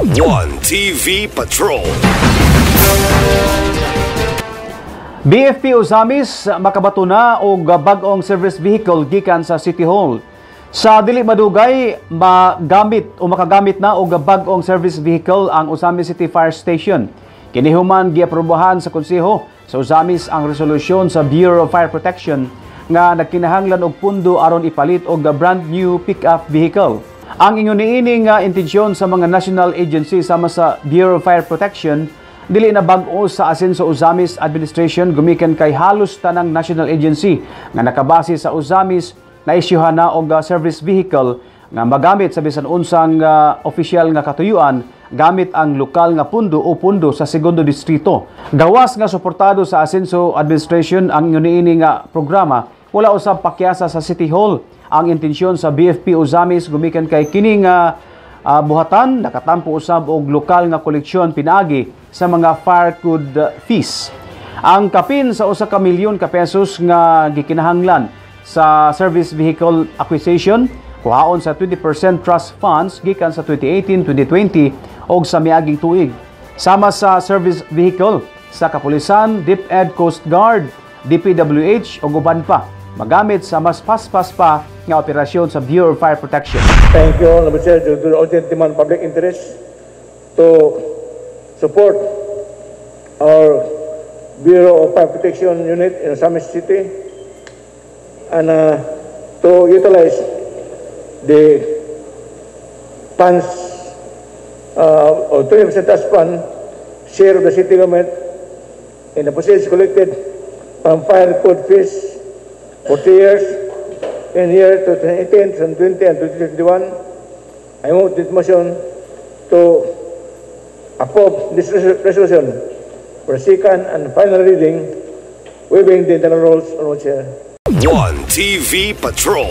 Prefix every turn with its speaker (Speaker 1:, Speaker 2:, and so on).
Speaker 1: One TV Patrol.
Speaker 2: BFP Ozamis makabato na og bag-ong service vehicle gikan sa City Hall. Sa dili madugay makagamit na og bag-ong service vehicle ang Ozamis City Fire Station. Kini human giaprobahan sa konseho sa Ozamis ang resolusyon sa Bureau of Fire Protection nga nagkinahanglan og pundo aron ipalit og brand new pick-up vehicle. Ang ingon niining intensyon sa mga national agency sama sa Bureau of Fire Protection dili na bag-o sa asenso Ozamis administration gumikan kay halos tanang national agency nga nakabase sa Ozamis na isyuhan na og service vehicle nga magamit sa bisan unsang opisyal nga katuyuan gamit ang lokal nga pundo o pundo sa segundo distrito. Gawas nga suportado sa asenso administration ang niini nga programa, wala usab pakyasa sa City Hall. Ang intensyon sa BFP Ozamis gumikan kay kining buhatan nakatampo usab og lokal nga koleksyon pinaagi sa mga fire code fees. Ang kapin sa 1 ka milyon ka pesos nga gikinahanglan sa service vehicle acquisition kuhaon sa 20% trust funds gikan sa 2018-2020 og sa miaging tuig. Sama sa service vehicle sa kapulisan, DepEd, Coast Guard, DPWH ug uban pa magamit sa mas paspas pa nga operasyon sa Bureau of Fire Protection.
Speaker 3: Thank you, Honorable Chair, due to the urgent demand public interest to support our Bureau of Fire Protection unit in Ozamis City and to utilize the funds or 20% trust fund share of the city government in the proceeds collected from fire code fees for 3 years in year 2018, 2020, and 2021. I move this motion to approve this resolution for second and final reading, waiving the internal rules, Honorable Chair.
Speaker 1: One TV Patrol.